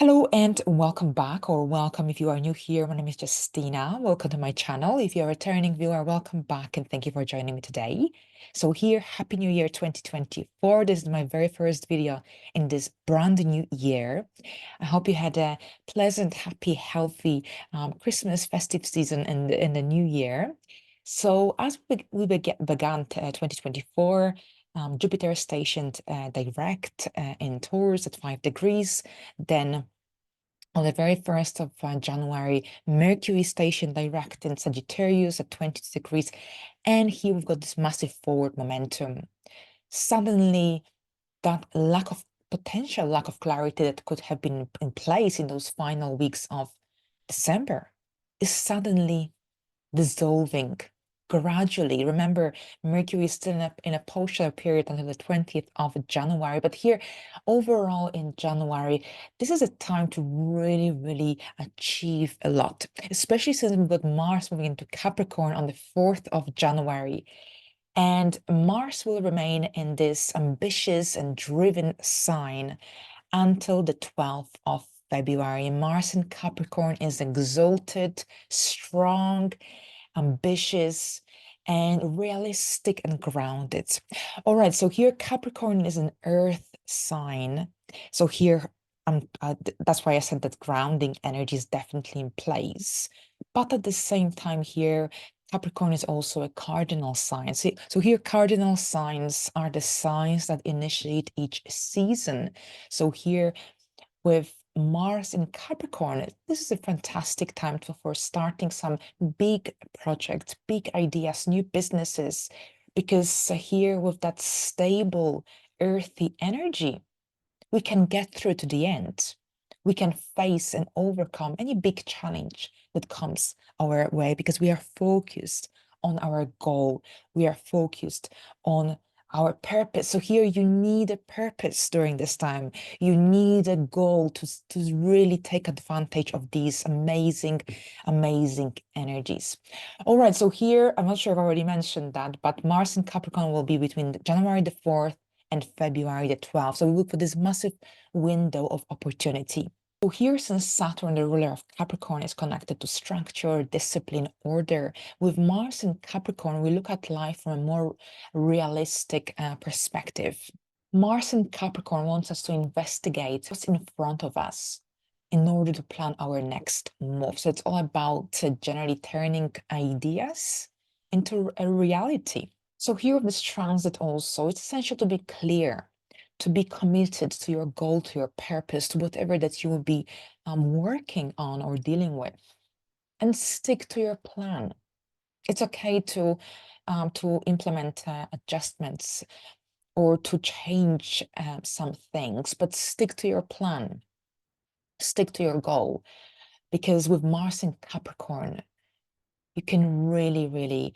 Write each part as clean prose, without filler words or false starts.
Hello and welcome back, or welcome if you are new here. My name is Justina. Welcome to my channel. If you're a returning viewer, welcome back and thank you for joining me today. So here, Happy New Year 2024. This is my very first video in this brand new year. I hope you had a pleasant, happy, healthy Christmas festive season in the new year. So as we began 2024, Jupiter stationed direct in Taurus at 5 degrees. Then on the very 1st of January, Mercury stationed direct in Sagittarius at 22 degrees. And here we've got this massive forward momentum. Suddenly, that potential lack of clarity that could have been in place in those final weeks of December is suddenly dissolving gradually. Remember, Mercury is still in a polar period until the 20th of January. But here, overall in January, this is a time to really, really achieve a lot, especially since we've got Mars moving into Capricorn on the 4th of January. And Mars will remain in this ambitious and driven sign until the 12th of February. Mars in Capricorn is exalted, strong, ambitious, and realistic and grounded. All right, so here Capricorn is an earth sign. So here, that's why I said that grounding energy is definitely in place. But at the same time here, Capricorn is also a cardinal sign. So here, cardinal signs are the signs that initiate each season. So here, with Mars in Capricorn, this is a fantastic time for starting some big projects, big ideas, new businesses, because here with that stable, earthy energy, we can get through to the end. We can face and overcome any big challenge that comes our way because we are focused on our goal. We are focused on our purpose. So here you need a purpose during this time. You need a goal to really take advantage of these amazing, amazing energies. All right, so here, I'm not sure if I already mentioned that, but Mars in Capricorn will be between January the 4th and February the 12th. So we look for this massive window of opportunity. So here, since Saturn, the ruler of Capricorn, is connected to structure, discipline, order, with Mars in Capricorn, we look at life from a more realistic perspective. Mars in Capricorn wants us to investigate what's in front of us in order to plan our next move. So it's all about generally turning ideas into a reality. So here with this transit also, it's essential to be clear, to be committed to your goal, to your purpose, to whatever that you will be working on or dealing with, and stick to your plan. It's okay to implement adjustments or to change some things, but stick to your plan, stick to your goal, because with Mars in Capricorn, you can really, really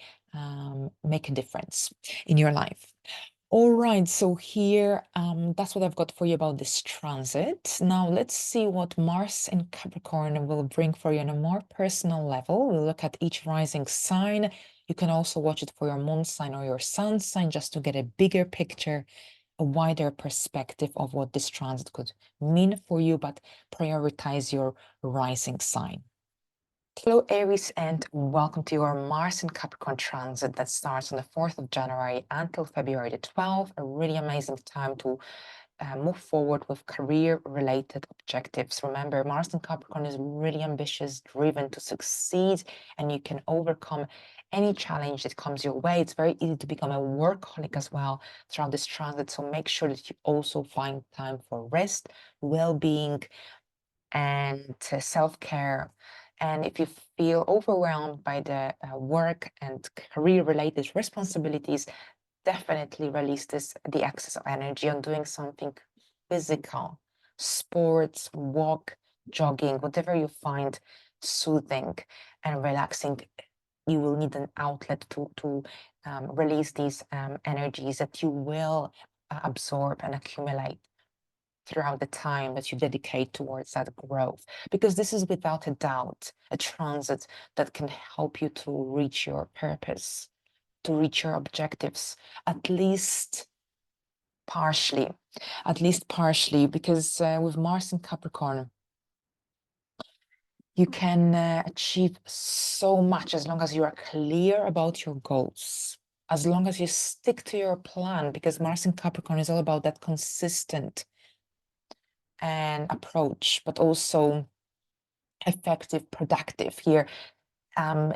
make a difference in your life. All right, so here, that's what I've got for you about this transit. Now, let's see what Mars in Capricorn will bring for you on a more personal level. We'll look at each rising sign. You can also watch it for your moon sign or your sun sign just to get a bigger picture, a wider perspective of what this transit could mean for you, but prioritize your rising sign. Hello, Aries, and welcome to your Mars in Capricorn transit that starts on the 4th of January until February the 12th. A really amazing time to move forward with career-related objectives. Remember, Mars in Capricorn is really ambitious, driven to succeed, and you can overcome any challenge that comes your way. It's very easy to become a workaholic as well throughout this transit, so make sure that you also find time for rest, well-being, and self-care. And if you feel overwhelmed by the work and career-related responsibilities, definitely release the excess of energy on doing something physical, sports, walk, jogging, whatever you find soothing and relaxing. You will need an outlet to release these energies that you will absorb and accumulate throughout the time that you dedicate towards that growth, because this is without a doubt a transit that can help you to reach your purpose, to reach your objectives, at least partially, because with Mars in Capricorn, You can achieve so much as long as you are clear about your goals, as long as you stick to your plan, because Mars in Capricorn is all about that consistent and approach, but also effective, productive. Here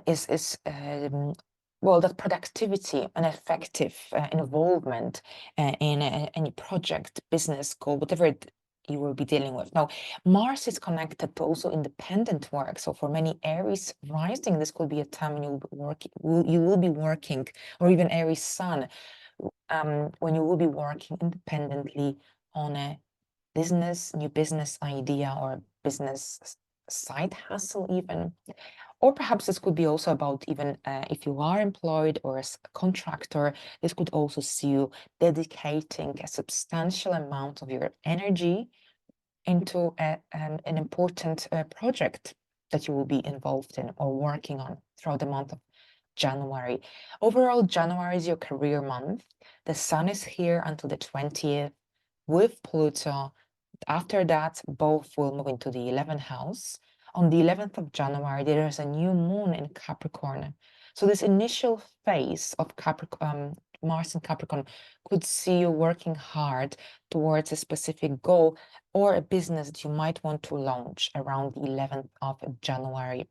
is well, that productivity and effective involvement in any project, business goal, whatever you will be dealing with. Now, Mars is connected to also independent work. So for many Aries rising, this could be a time when you will be working, or even Aries Sun, when you will be working independently on a new business idea or business side hustle even. Or perhaps this could be also about even if you are employed or as a contractor, this could also see you dedicating a substantial amount of your energy into an important project that you will be involved in or working on throughout the month of January. Overall, January is your career month. The sun is here until the 20th with Pluto. After that, both will move into the 11th house. On the 11th of January, there is a new moon in Capricorn. So this initial phase of Mars in Capricorn could see you working hard towards a specific goal or a business that you might want to launch around the 11th of January.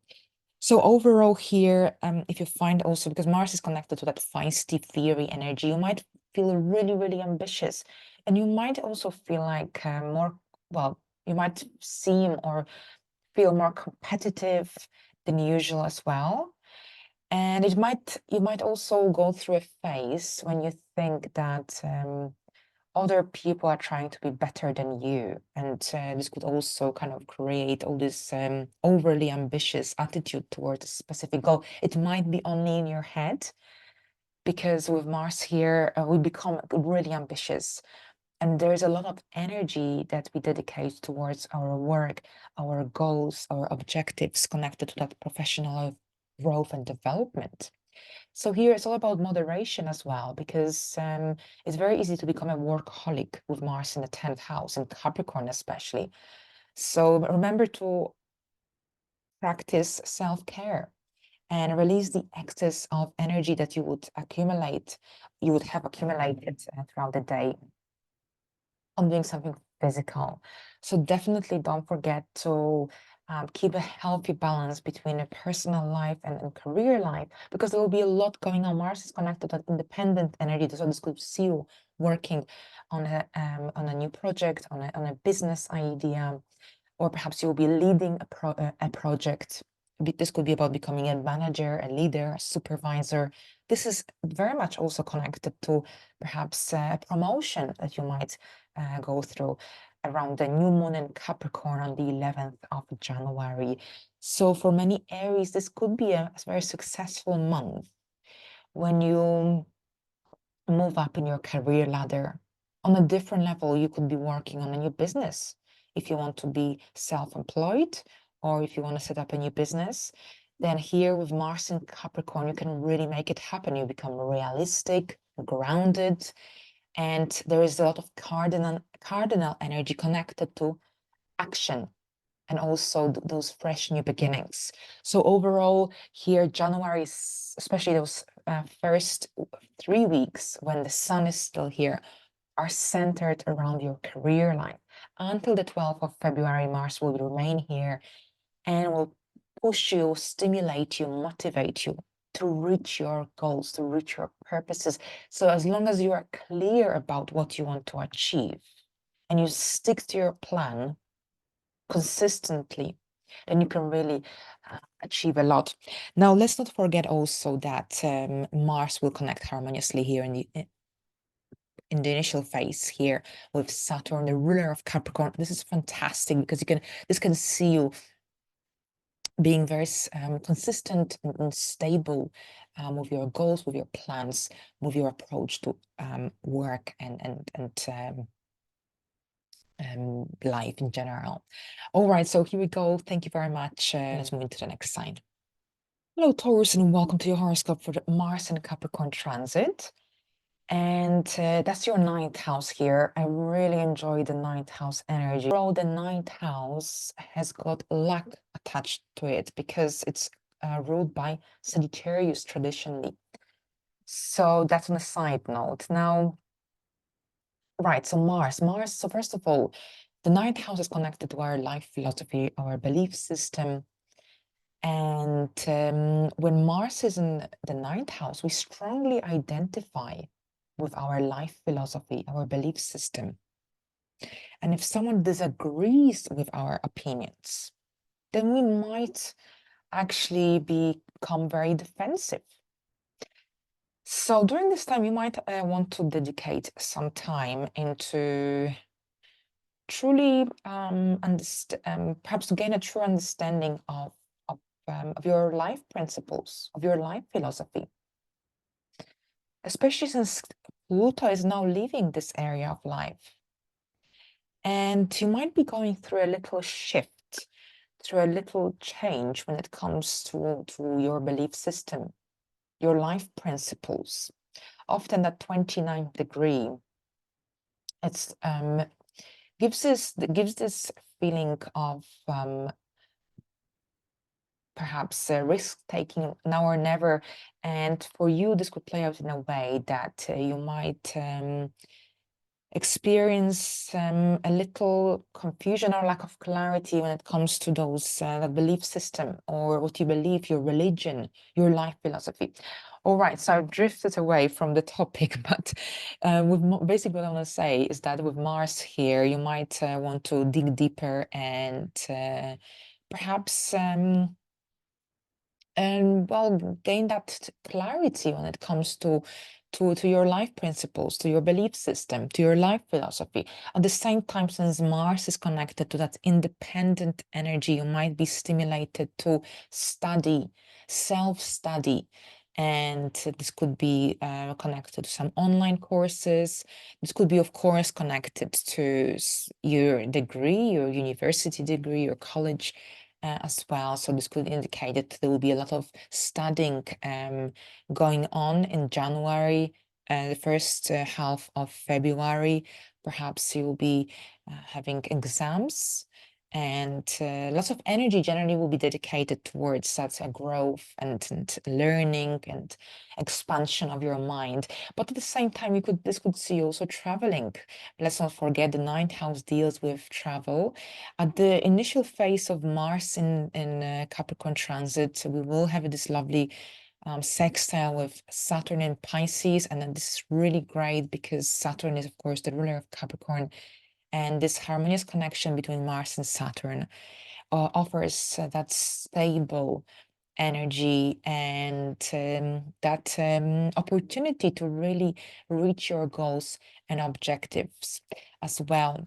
So overall here, if you find also, because Mars is connected to that feisty theory energy, you might feel really, really ambitious. And you might also feel like you might seem or feel more competitive than usual as well. And you might also go through a phase when you think that other people are trying to be better than you. And this could also kind of create all this overly ambitious attitude towards a specific goal. It might be only in your head, because with Mars here, we become really ambitious. And there is a lot of energy that we dedicate towards our work, our goals, our objectives connected to that professional growth and development. So here it's all about moderation as well, because it's very easy to become a workaholic with Mars in the 10th house, in Capricorn especially. So remember to practice self-care and release the excess of energy that you would have accumulated throughout the day on doing something physical. So definitely don't forget to keep a healthy balance between a personal life and career life, because there will be a lot going on. Mars is connected to independent energy, so this could see you working on a new project, on a business idea, or perhaps you'll be leading a project. This could be about becoming a manager, a leader, a supervisor. This is very much also connected to perhaps a promotion that you might go through around the new moon in Capricorn on the 11th of January. So for many Aries, this could be a very successful month when you move up in your career ladder. On a different level, you could be working on a new business if you want to be self-employed, or if you want to set up a new business. Then here with Mars in Capricorn, you can really make it happen. You become realistic, grounded, and there is a lot of cardinal energy connected to action and also those fresh new beginnings. So overall here, January, especially those first 3 weeks when the sun is still here, are centered around your career life. Until the 12th of February, Mars will remain here and will push you, stimulate you, motivate you to reach your goals, to reach your purposes. So as long as you are clear about what you want to achieve and you stick to your plan consistently, then you can really achieve a lot. Now, let's not forget also that Mars will connect harmoniously here in the initial phase here with Saturn, the ruler of Capricorn. This is fantastic because this can see you being very consistent and stable with your goals, with your plans, with your approach to work and life in general. All right, so here we go. Thank you very much. Let's move into the next sign. Hello, Taurus, and welcome to your horoscope for the Mars and Capricorn transit. And that's your 9th house here. I really enjoy the 9th house energy. Overall, the 9th house has got luck attached to it because it's ruled by Sagittarius traditionally. So that's on a side note. Now, right, so Mars. So first of all, the ninth house is connected to our life philosophy, our belief system. And when Mars is in the ninth house, we strongly identify with our life philosophy, our belief system. And if someone disagrees with our opinions, then we might actually become very defensive. So during this time, you might want to dedicate some time into truly perhaps to gain a true understanding of your life principles, of your life philosophy, especially since Pluto is now leaving this area of life. And you might be going through a little shift, through a little change when it comes to your belief system, your life principles. Often that 29th degree, it's gives this feeling of perhaps risk taking now or never. And for you, this could play out in a way that you might experience a little confusion or lack of clarity when it comes to those that belief system or what you believe, your religion, your life philosophy. All right, so I've drifted away from the topic, but basically what I want to say is that with Mars here, you might want to dig deeper and perhaps well, gain that clarity when it comes to your life principles, to your belief system, to your life philosophy. At the same time, since Mars is connected to that independent energy, you might be stimulated to study, self-study. And this could be connected to some online courses. This could be, of course, connected to your degree, your university degree, your college as well. So this could indicate that there will be a lot of studying going on in January, the first half of February. Perhaps you'll be having exams, and lots of energy generally will be dedicated towards such a growth and learning and expansion of your mind. But at the same time, this could see also traveling. Let's not forget the ninth house deals with travel. At the initial phase of Mars in Capricorn transit, we will have this lovely sextile with Saturn in Pisces, and then this is really great because Saturn is, of course, the ruler of Capricorn, and this harmonious connection between Mars and Saturn offers that stable energy and that opportunity to really reach your goals and objectives as well.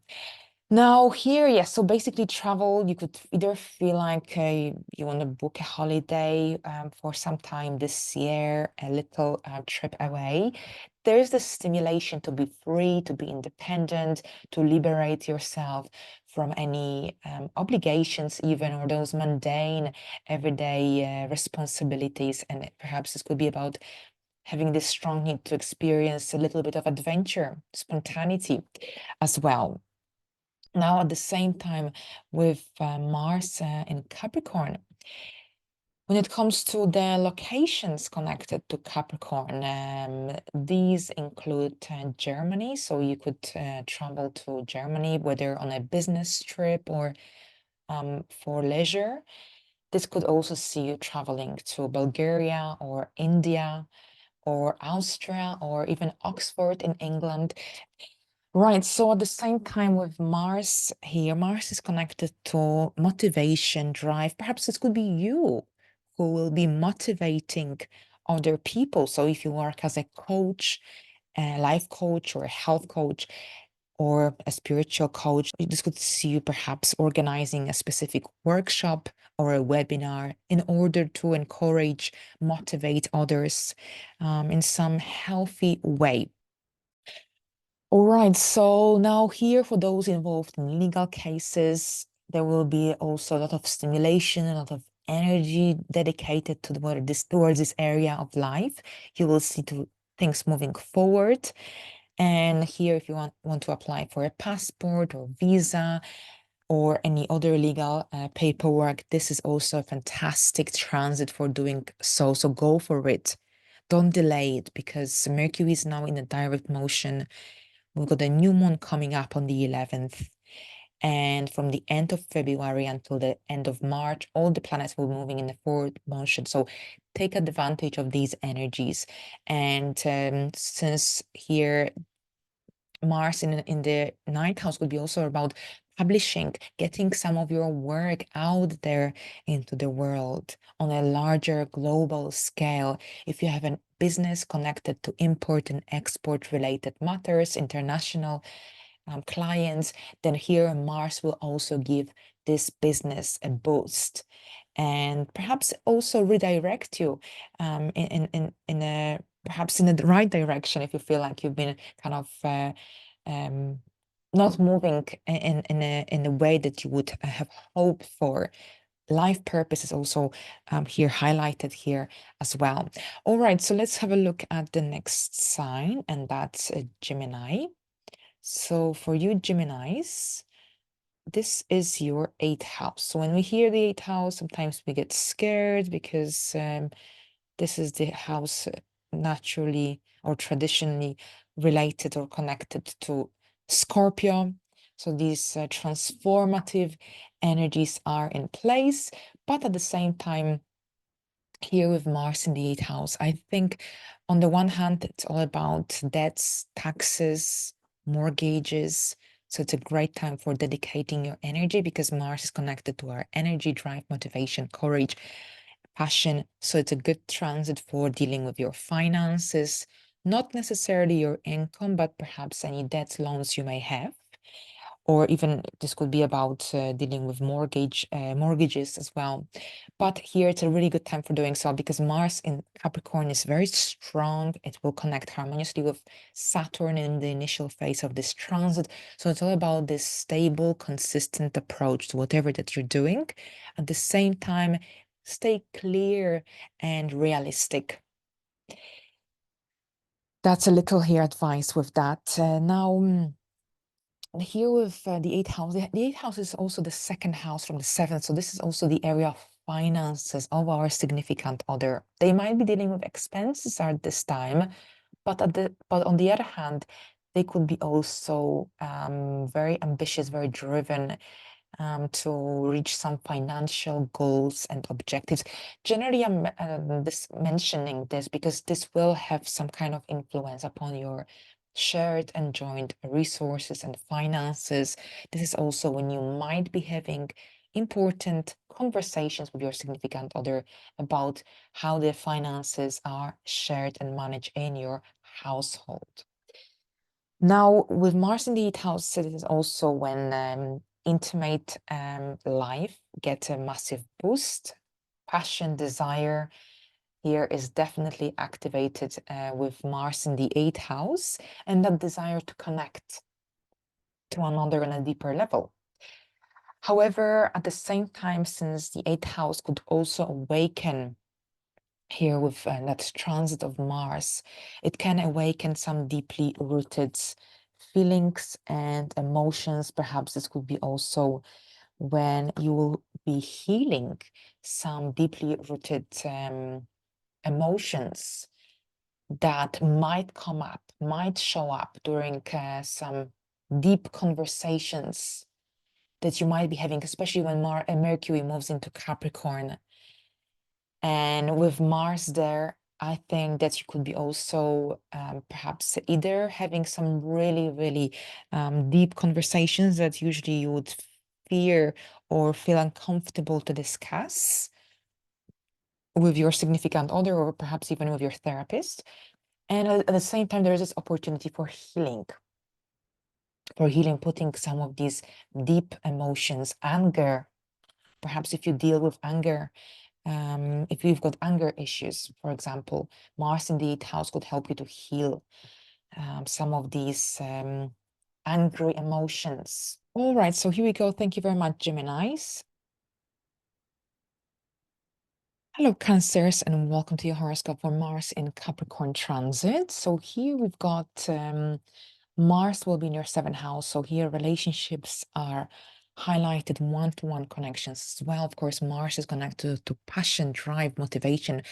Now here, yes, so basically travel, you could either feel like you want to book a holiday for some time this year, a little trip away. There's the stimulation to be free, to be independent, to liberate yourself from any obligations even, or those mundane everyday responsibilities. And perhaps this could be about having this strong need to experience a little bit of adventure, spontaneity as well. Now, at the same time, with Mars in Capricorn, when it comes to the locations connected to Capricorn, these include Germany. So you could travel to Germany, whether on a business trip or for leisure. This could also see you traveling to Bulgaria or India or Austria or even Oxford in England. Right, so at the same time with Mars here, Mars is connected to motivation, drive. Perhaps this could be you who will be motivating other people. So if you work as a coach, a life coach or a health coach or a spiritual coach, this could see you perhaps organizing a specific workshop or a webinar in order to encourage, motivate others in some healthy way. All right, so now here for those involved in legal cases, there will be also a lot of stimulation, a lot of energy dedicated to towards this area of life. You will see things moving forward. And here, if you want to apply for a passport or visa, or any other legal paperwork, this is also a fantastic transit for doing so. So go for it. Don't delay it, because Mercury is now in a direct motion. We've got a new moon coming up on the 11th. And from the end of February until the end of March, all the planets will be moving in the forward motion. So take advantage of these energies. And since here Mars in the ninth house would be also about publishing, getting some of your work out there into the world on a larger global scale. If you have a business connected to import and export related matters, international clients, then here Mars will also give this business a boost, and perhaps also redirect you in a perhaps in the right direction if you feel like you've been kind of not moving in a way that you would have hoped for. Life purpose is also here highlighted here as well. All right, so let's have a look at the next sign, and that's Gemini. So for you Geminis, this is your eighth house. So when we hear the eighth house, sometimes we get scared because this is the house naturally or traditionally related or connected to Scorpio. So these transformative energies are in place, but at the same time, here with Mars in the eighth house, I think on the one hand, it's all about debts, taxes, mortgages. So it's a great time for dedicating your energy, because Mars is connected to our energy, drive, motivation, courage, passion. So it's a good transit for dealing with your finances, not necessarily your income, but perhaps any debts, loans you may have. Or even this could be about dealing with mortgages as well. But here it's a really good time for doing so, because Mars in Capricorn is very strong. It will connect harmoniously with Saturn in the initial phase of this transit. So it's all about this stable, consistent approach to whatever that you're doing. At the same time, stay clear and realistic. That's a little here advice with that. Now, here with the eighth house, the eighth house is also the second house from the seventh. So this is also the area of finances of our significant other. They might be dealing with expenses at this time, but on the other hand, they could be also very ambitious, very driven, to reach some financial goals and objectives. Generally, I'm mentioning this because this will have some kind of influence upon your shared and joint resources and finances. This is also when you might be having important conversations with your significant other about how the finances are shared and managed in your household. Now, with Mars in the eighth house, it is also when intimate life gets a massive boost. Passion, desire here is definitely activated with Mars in the eighth house, and that desire to connect to another on a deeper level. However, at the same time, since the eighth house could also awaken here with that transit of Mars, it can awaken some deeply rooted feelings and emotions. Perhaps this could be also when you will be healing some deeply rooted emotions that might come up, might show up during some deep conversations that you might be having, especially when Mercury moves into Capricorn. And with Mars there, I think that you could be also perhaps either having some really, really deep conversations that usually you would fear or feel uncomfortable to discuss with your significant other, or perhaps even with your therapist. And at the same time, there is this opportunity for healing, putting some of these deep emotions, anger. Perhaps if you deal with anger, if you've got anger issues, for example, Mars in the eighth house could help you to heal some of these angry emotions. All right, so here we go. Thank you very much, Geminis. Hello, Cancers, and welcome to your horoscope for Mars in Capricorn transit. So here we've got Mars will be in your seventh house. So here relationships are highlighted one-to-one connections as well. Of course, Mars is connected to passion, drive, motivation.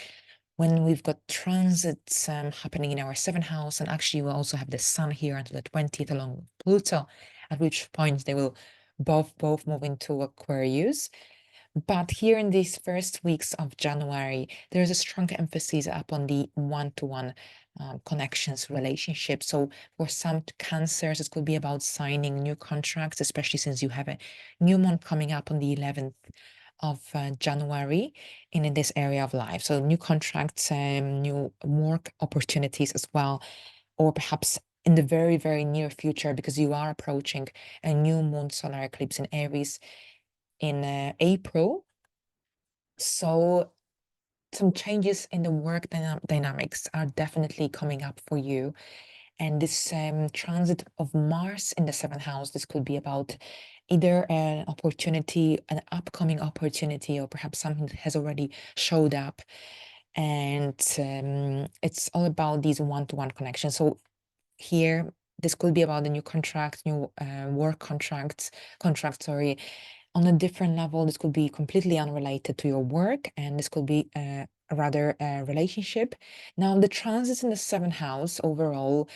When we've got transits happening in our seventh house, and actually we also have the Sun here until the 20th along with Pluto, at which point they will both move into Aquarius. But here in these first weeks of January, there's a strong emphasis upon the one-to-one connections, relationships. So for some Cancers, it could be about signing new contracts, especially since you have a new month coming up on the 11th of January in this area of life. So new contracts, new work opportunities as well, or perhaps in the very, very near future, because you are approaching a new moon solar eclipse in Aries in April. So some changes in the work dynamics are definitely coming up for you. And this transit of Mars in the seventh house, this could be about either an opportunity, an upcoming opportunity, or perhaps something that has already showed up. And it's all about these one-to-one connections. So here, this could be about the new contract, new work contract, sorry, on a different level. This could be completely unrelated to your work, and this could be rather a relationship. Now, the transits in the seventh house overall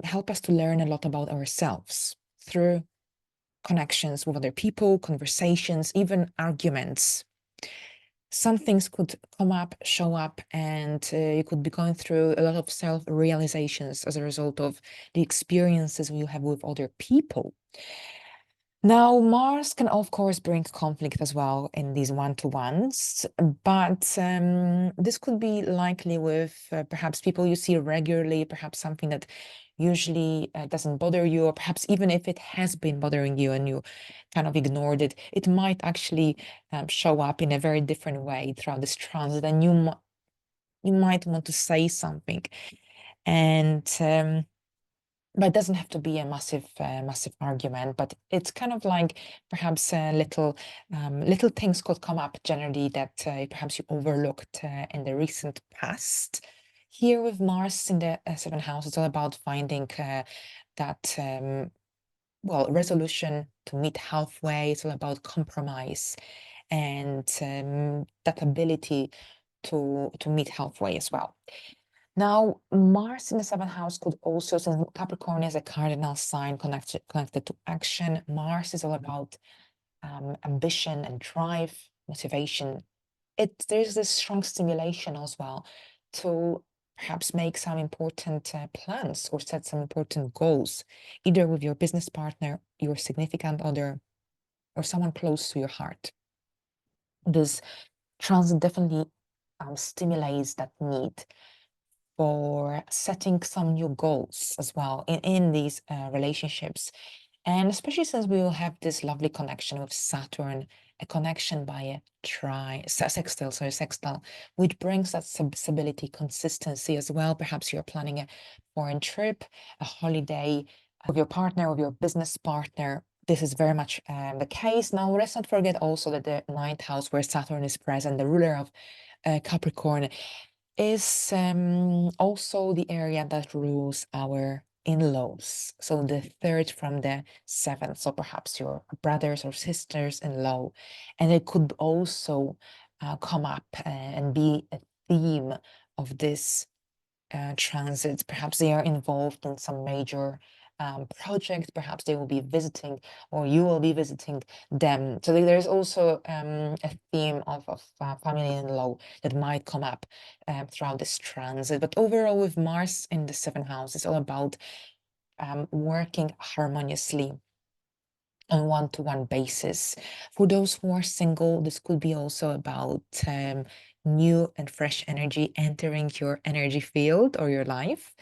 help us to learn a lot about ourselves through connections with other people, conversations, even arguments. Some things could come up, show up, and you could be going through a lot of self-realizations as a result of the experiences you have with other people. Now, Mars can, of course, bring conflict as well in these one-to-ones, but this could be likely with perhaps people you see regularly, perhaps something that usually doesn't bother you, or perhaps even if it has been bothering you and you kind of ignored it, it might actually show up in a very different way throughout this transit, and you might want to say something. And but it doesn't have to be a massive argument, but it's kind of like perhaps little things could come up generally that perhaps you overlooked in the recent past. Here with Mars in the seventh house, it's all about finding that well, resolution to meet halfway. It's all about compromise and that ability to meet halfway as well. Now, Mars in the seventh house could also, since Capricorn is a cardinal sign connected to action, Mars is all about ambition and drive, motivation. There's this strong stimulation as well to perhaps make some important plans or set some important goals, either with your business partner, your significant other, or someone close to your heart. This transit definitely stimulates that need for setting some new goals as well in these relationships. And especially since we will have this lovely connection with Saturn, a connection by a sextile, which brings that stability, consistency as well. Perhaps you're planning a foreign trip, a holiday with your partner, with your business partner. This is very much the case. Now, let's not forget also that the ninth house, where Saturn is present, the ruler of Capricorn, is also the area that rules our in-laws. So the third from the seventh. So perhaps your brothers or sisters-in-law. And it could also come up and be a theme of this transit. Perhaps they are involved in some major project. Perhaps they will be visiting, or you will be visiting them. So there's also a theme of family-in-law that might come up throughout this transit. But overall, with Mars in the seventh house, it's all about working harmoniously on one-to-one basis. For those who are single, this could be also about new and fresh energy entering your energy field or your life.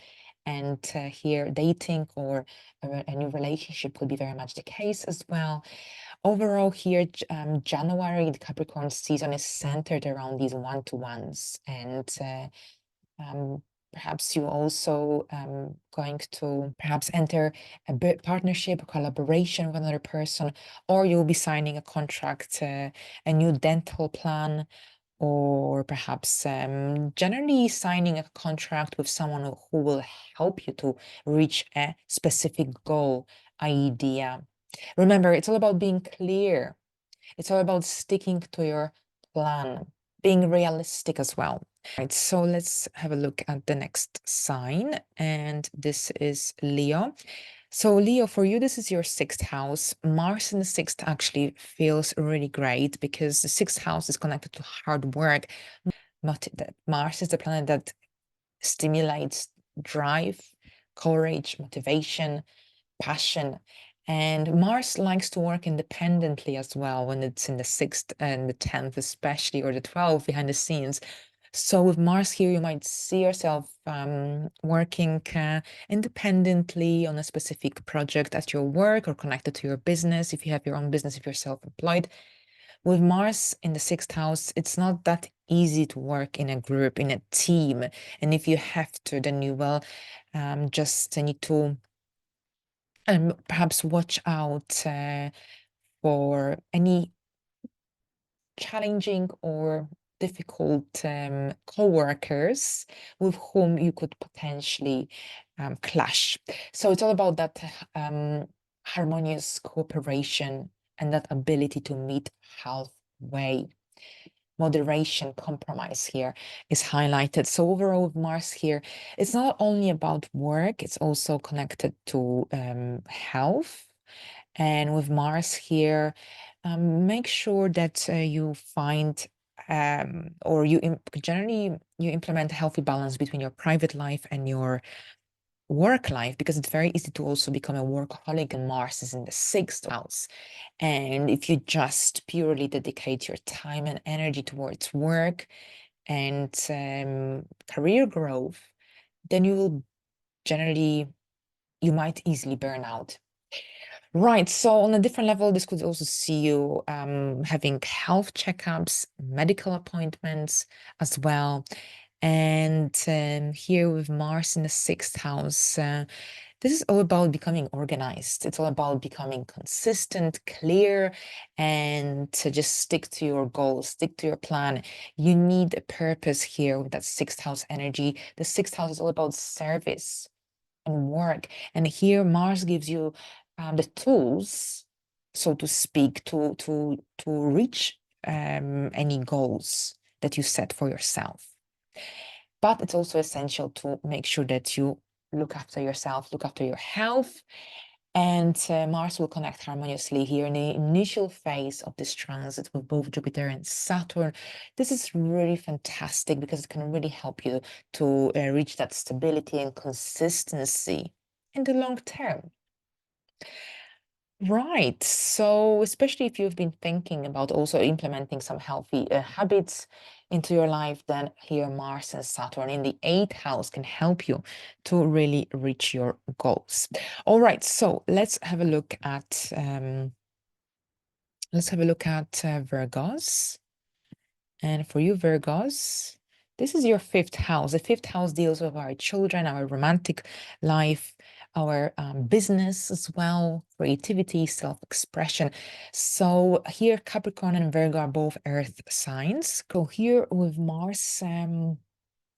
And here, dating or a new relationship could be very much the case as well. Overall, here, January, the Capricorn season is centered around these one-to-ones. And perhaps you also going to perhaps enter a partnership, a collaboration with another person, or you'll be signing a contract, a new dental plan, or perhaps generally signing a contract with someone who will help you to reach a specific goal, idea, Remember, it's all about being clear. It's all about sticking to your plan, being realistic as well. Right, so let's have a look at the next sign, and this is Leo. So Leo, for you, this is your sixth house. Mars in the sixth actually feels really great because the sixth house is connected to hard work. Not that Mars is the planet that stimulates drive, courage, motivation, passion. And Mars likes to work independently as well when it's in the sixth and the 10th, especially, or the 12th behind the scenes. So with Mars here, you might see yourself working independently on a specific project at your work or connected to your business. If you have your own business, if you're self-employed. With Mars in the sixth house, it's not that easy to work in a group, in a team. And if you have to, then you will just need to perhaps watch out for any challenging or difficult co-workers with whom you could potentially clash. So it's all about that harmonious cooperation and that ability to meet halfway. Moderation, compromise here is highlighted. So overall with Mars here, it's not only about work, it's also connected to health. And with Mars here, make sure that you find or generally you implement a healthy balance between your private life and your work life, because it's very easy to also become a workaholic, and Mars is in the sixth house. And if you just purely dedicate your time and energy towards work and career growth, then you might easily burn out. Right. So on a different level, this could also see you having health checkups, medical appointments as well. And here with Mars in the sixth house, this is all about becoming organized. It's all about becoming consistent, clear, and to just stick to your goals, stick to your plan. You need a purpose here with that sixth house energy. The sixth house is all about service and work. And here Mars gives you the tools, so to speak, to reach any goals that you set for yourself. But it's also essential to make sure that you look after yourself, look after your health. And Mars will connect harmoniously here in the initial phase of this transit with both Jupiter and Saturn. This is really fantastic because it can really help you to reach that stability and consistency in the long term. Right. So, especially if you've been thinking about also implementing some healthy habits into your life, then here Mars and Saturn in the eighth house can help you to really reach your goals. All right. So let's have a look at Virgos. And for you, Virgos, this is your fifth house. The fifth house deals with our children, our romantic life, our business as well, creativity, self-expression. So here, Capricorn and Virgo are both earth signs. So here with Mars,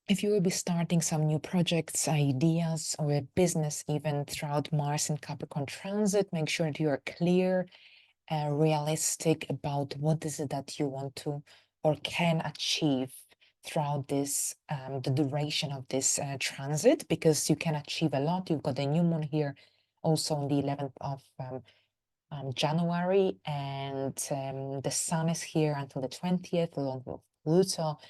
if you will be starting some new projects, ideas, or a business even throughout Mars and Capricorn transit, make sure that you are clear, realistic about what is it that you want to or can achieve throughout this the duration of this transit, because you can achieve a lot. You've got the new moon here also on the 11th of January, and the sun is here until the 20th along with Pluto.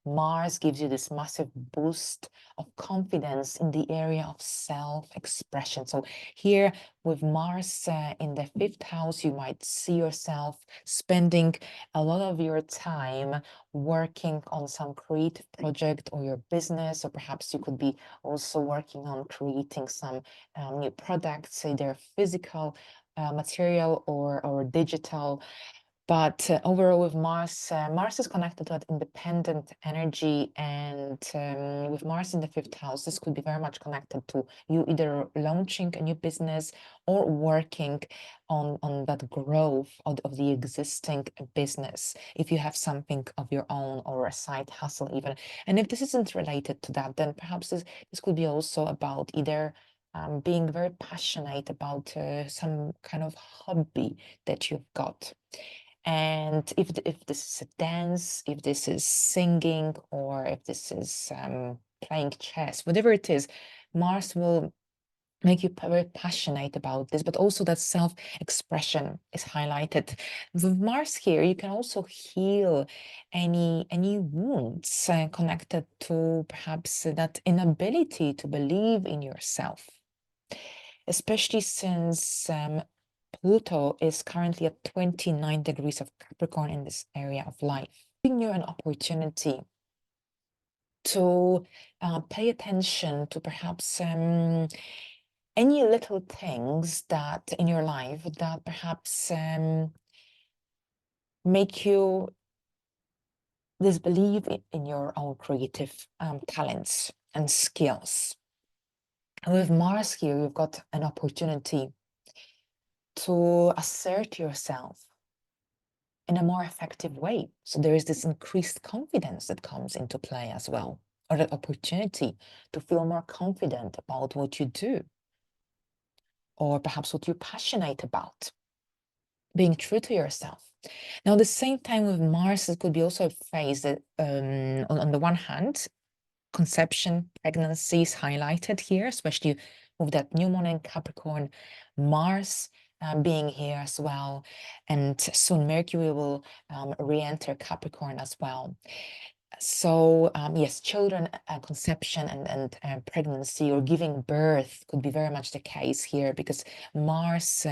Mars gives you this massive boost of confidence in the area of self-expression. So here with Mars in the fifth house, you might see yourself spending a lot of your time working on some creative project or your business, or perhaps you could be also working on creating some new products, say they're physical material or digital. But overall, with Mars, Mars is connected to that independent energy, and with Mars in the fifth house, this could be very much connected to you either launching a new business or working on that growth of the existing business, if you have something of your own or a side hustle even. And if this isn't related to that, then perhaps this could be also about either being very passionate about some kind of hobby that you've got. And if this is a dance, if this is singing, or if this is playing chess, whatever it is, Mars will make you very passionate about this, but also that self-expression is highlighted. With Mars here, you can also heal any wounds connected to perhaps that inability to believe in yourself, especially since Pluto is currently at 29 degrees of Capricorn in this area of life, giving you an opportunity to pay attention to perhaps any little things that in your life that perhaps make you disbelieve in your own creative talents and skills. With Mars here, you've got an opportunity to assert yourself in a more effective way. So there is this increased confidence that comes into play as well, or that opportunity to feel more confident about what you do, or perhaps what you're passionate about, being true to yourself. Now, at the same time with Mars, it could be also a phase that, on the one hand, conception, pregnancy is highlighted here, especially with that new moon in Capricorn, Mars being here as well, and soon Mercury will re-enter Capricorn as well. So yes, children, conception and pregnancy or giving birth could be very much the case here, because Mars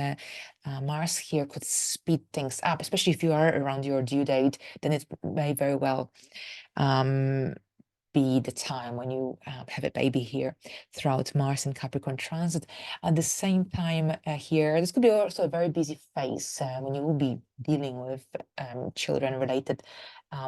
Mars here could speed things up, especially if you are around your due date. Then it may very well be the time when you have a baby here throughout Mars and Capricorn transit. At the same time here, this could be also a very busy phase when you will be dealing with children-related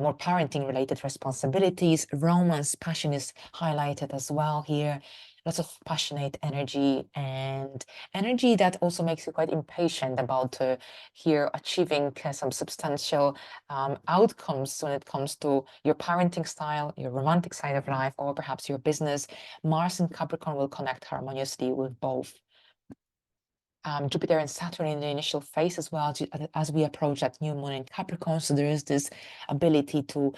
or parenting-related responsibilities. Romance, passion is highlighted as well here. Lots of passionate energy, and energy that also makes you quite impatient about here achieving some substantial outcomes when it comes to your parenting style, your romantic side of life, or perhaps your business. Mars and Capricorn will connect harmoniously with both Jupiter and Saturn in the initial phase as well, as we approach that new moon in Capricorn. So there is this ability to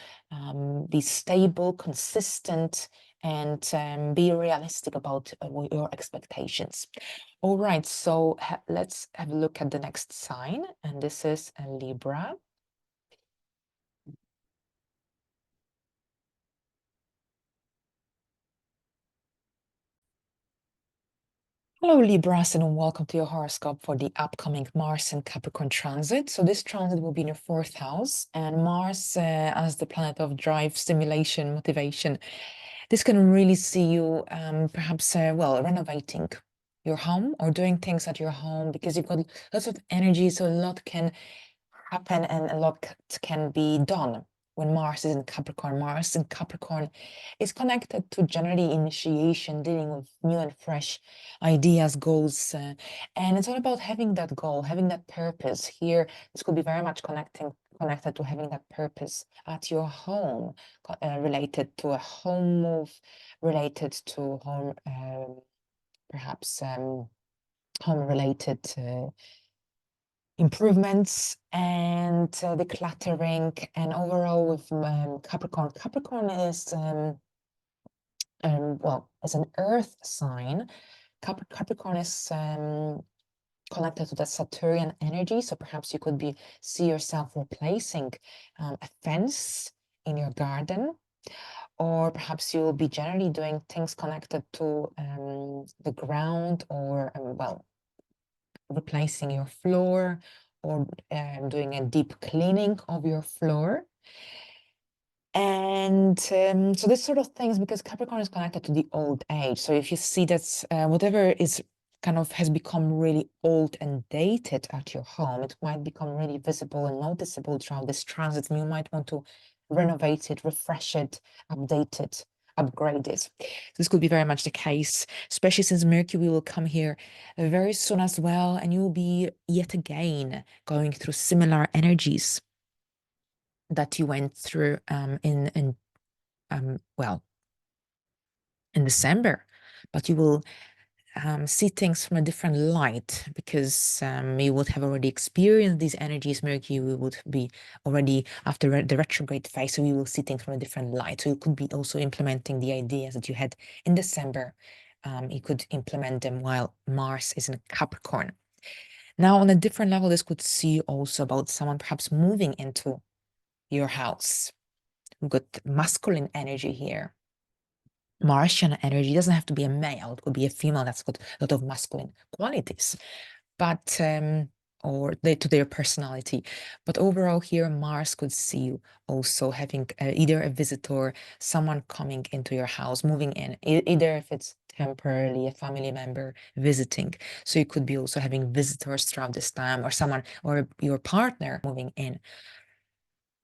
be stable, consistent, and be realistic about your expectations. All right, so let's have a look at the next sign, and this is Libra. Hello, Libras, and welcome to your horoscope for the upcoming Mars and Capricorn transit. So this transit will be in your 4th house, and Mars, as the planet of drive, stimulation, motivation, this can really see you perhaps, well, renovating your home or doing things at your home, because you've got lots of energy, so a lot can happen and a lot can be done when Mars is in Capricorn. Mars in Capricorn is connected to generally initiation, dealing with new and fresh ideas, goals, and it's all about having that goal, having that purpose. Here, this could be very much connected to having that purpose at your home, related to a home move, related to home, perhaps home-related improvements and decluttering, and overall with Capricorn. Capricorn is well, as an earth sign, Capricorn is connected to that Saturnian energy. So perhaps you could see yourself replacing a fence in your garden, or perhaps you'll be generally doing things connected to the ground, or well, replacing your floor, or doing a deep cleaning of your floor. And so this sort of things, because Capricorn is connected to the old age. So if you see that whatever is kind of has become really old and dated at your home, it might become really visible and noticeable throughout this transit, and you might want to renovate it, refresh it, update it, upgrade it. This could be very much the case, especially since Mercury will come here very soon as well, and you will be yet again going through similar energies that you went through well, in December, but you will see things from a different light, because you would have already experienced these energies. Mercury would be already after the retrograde phase, so you will see things from a different light. So you could be also implementing the ideas that you had in December. You could implement them while Mars is in Capricorn. Now, on a different level, this could see also about someone perhaps moving into your house. We've got masculine energy here. Martian energy doesn't have to be a male, it could be a female that's got a lot of masculine qualities, but or to their personality. But overall here, Mars could see you also having either a visitor, someone coming into your house, moving in, either if it's temporarily a family member visiting. So you could be also having visitors throughout this time, or someone or your partner moving in.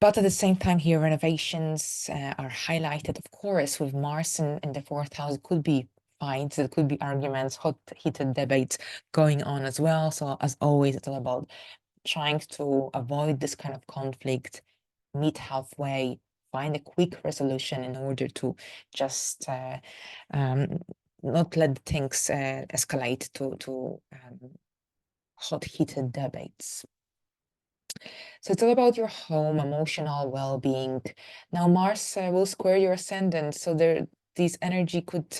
But at the same time here, renovations are highlighted, of course, with Mars in the fourth house. It could be fights, it could be arguments, hot, heated debates going on as well. So as always, it's all about trying to avoid this kind of conflict, meet halfway, find a quick resolution in order to just not let things escalate to hot, heated debates. So it's all about your home, emotional well-being. Now Mars will square your ascendant, so these energy could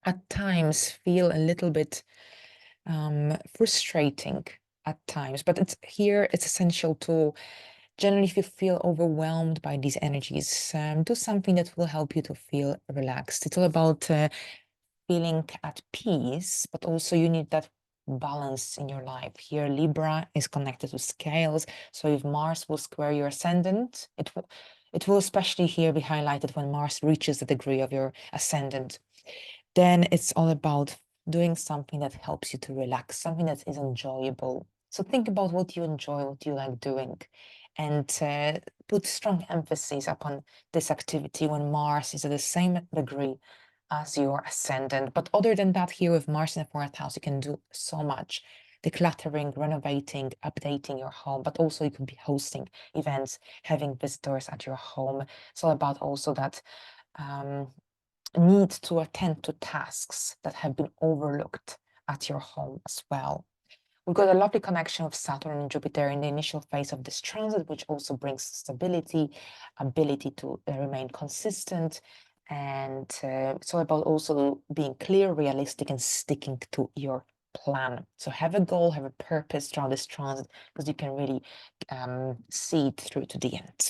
at times feel a little bit frustrating at times, but it's essential to generally, if you feel overwhelmed by these energies, do something that will help you to feel relaxed. It's all about feeling at peace, but also you need that balance in your life. Here, Libra is connected to scales. So if Mars will square your ascendant, it will especially here be highlighted when Mars reaches the degree of your ascendant. Then it's all about doing something that helps you to relax, something that is enjoyable. So think about what you enjoy, what you like doing, and put strong emphasis upon this activity when Mars is at the same degree as your ascendant. But other than that, here with Mars in the fourth house, you can do so much. Decluttering, renovating, updating your home, but also you could be hosting events, having visitors at your home. It's all about also that need to attend to tasks that have been overlooked at your home as well. We've got a lovely connection with Saturn and Jupiter in the initial phase of this transit, which also brings stability, ability to remain consistent. And it's all about also being clear, realistic, and sticking to your plan. So have a goal, have a purpose throughout this transit, because you can really see it through to the end.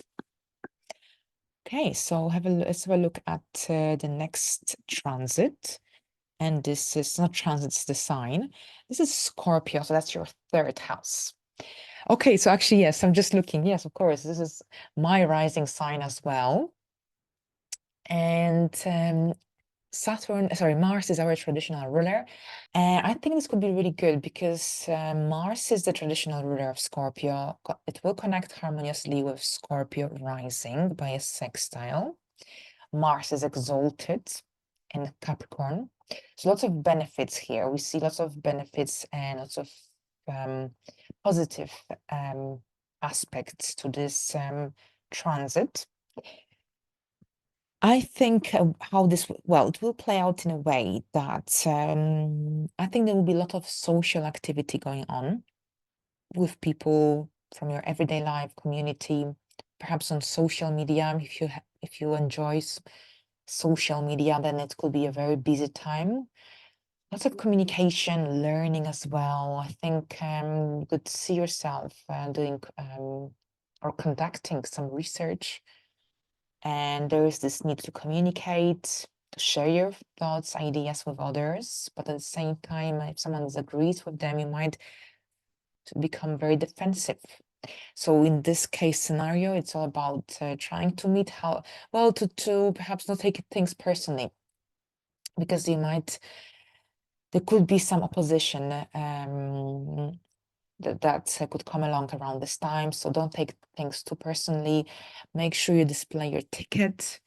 Okay, so let's have a look at the next transit. And this is not transit, it's the sign. This is Scorpio, so that's your third house. Okay, so actually, yes, I'm just looking. Yes, of course, this is my rising sign as well. And Mars is our traditional ruler. And I think this could be really good because Mars is the traditional ruler of Scorpio. It will connect harmoniously with Scorpio rising by a sextile. Mars is exalted in Capricorn. So lots of benefits here. We see lots of benefits and lots of positive aspects to this transit. I think how this, well, it will play out in a way that I think there will be a lot of social activity going on with people from your everyday life, community, perhaps on social media. If you enjoy social media, then it could be a very busy time. Lots of communication, learning as well. I think you could see yourself doing or conducting some research. And there is this need to communicate, to share your thoughts, ideas with others. But at the same time, if someone disagrees with them, you might become very defensive. So in this case scenario, it's all about trying to meet to perhaps not take things personally, because there could be some opposition that could come along around this time. So don't take things too personally. Make sure you display your ticket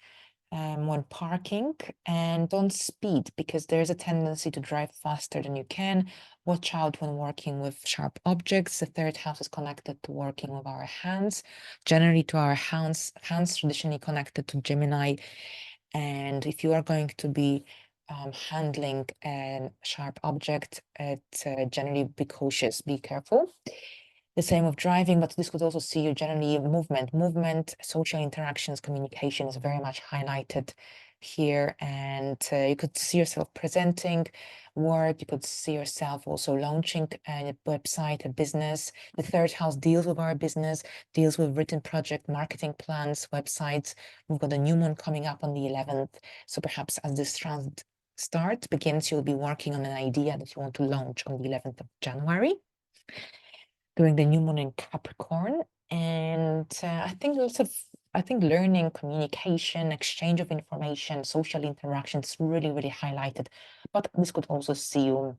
when parking, and don't speed, because there's a tendency to drive faster than you can. Watch out when working with sharp objects. The third house is connected to working with our hands, generally to our hands traditionally connected to Gemini. And if you are going to be handling a sharp object, generally be cautious, be careful. The same with driving, but this could also see you generally movement, social interactions, communication is very much highlighted here. And you could see yourself presenting work. You could see yourself also launching a website, a business. The third house deals with our business, deals with written project, marketing plans, websites. We've got a new moon coming up on the 11th. So perhaps as this transit begins, you'll be working on an idea that you want to launch on the 11th of January during the new moon in Capricorn. And I think learning, communication, exchange of information, social interactions really, really highlighted. But this could also see you,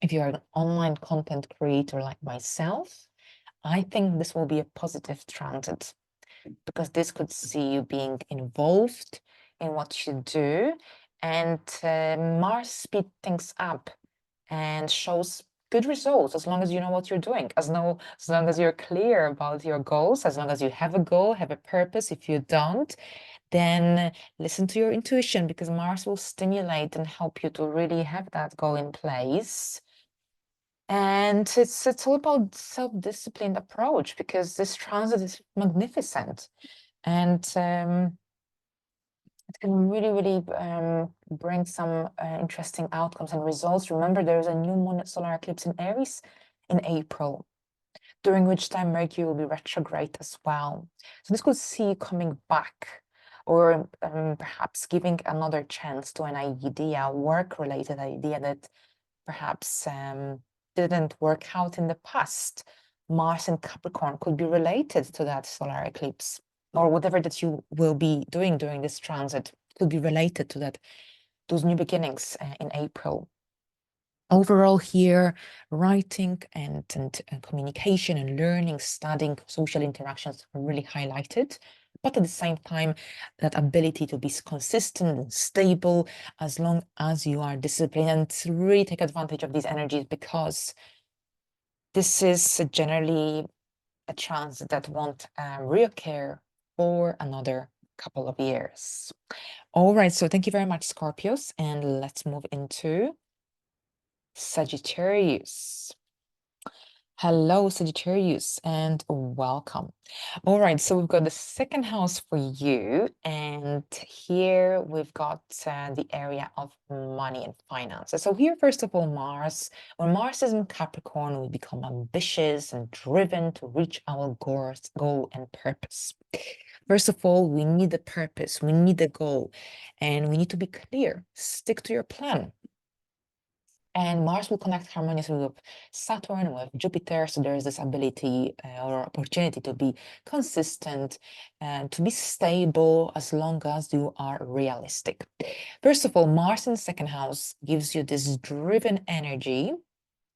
if you're an online content creator like myself, I think this will be a positive transit, because this could see you being involved in what you do. And Mars speeds things up and shows good results as long as you know what you're doing, as long as you're clear about your goals, as long as you have a goal, have a purpose. If you don't, then listen to your intuition, because Mars will stimulate and help you to really have that goal in place. And it's all about self-disciplined approach, because this transit is magnificent, and it can really, really bring some interesting outcomes and results. Remember, there is a new moon solar eclipse in Aries in April, during which time Mercury will be retrograde as well. So this could see you coming back, or perhaps giving another chance to an idea, work-related idea that perhaps didn't work out in the past. Mars in Capricorn could be related to that solar eclipse, or whatever that you will be doing during this transit could be related to that, those new beginnings in April. Overall here, writing and communication and learning, studying, social interactions are really highlighted. But at the same time, that ability to be consistent and stable, as long as you are disciplined, and really take advantage of these energies, because this is generally a chance that won't reoccur for another couple of years. All right, so thank you very much, Scorpios, and let's move into Sagittarius. Hello, Sagittarius, and welcome. All right, so we've got the second house for you, and here we've got the area of money and finances. So here, first of all, Mars. When Mars is in Capricorn, we become ambitious and driven to reach our goal and purpose. First of all, we need a purpose, we need a goal, and we need to be clear. Stick to your plan. And Mars will connect harmoniously with Saturn, with Jupiter. So there is this ability or opportunity to be consistent and to be stable, as long as you are realistic. First of all, Mars in the second house gives you this driven energy,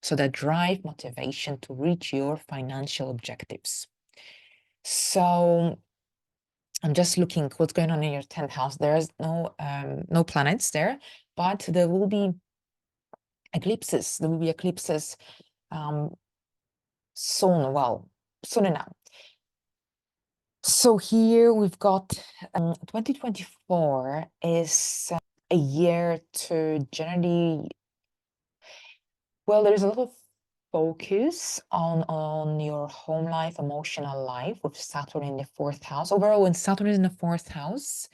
so that drive, motivation to reach your financial objectives. So I'm just looking what's going on in your 10th house. There's no planets there, but there will be eclipses. There will be eclipses soon enough. So here we've got 2024 is a year to generally, well, there's a lot of focus on your home life, emotional life, with Saturn in the 4th house. Overall, when Saturn is in the 4th house,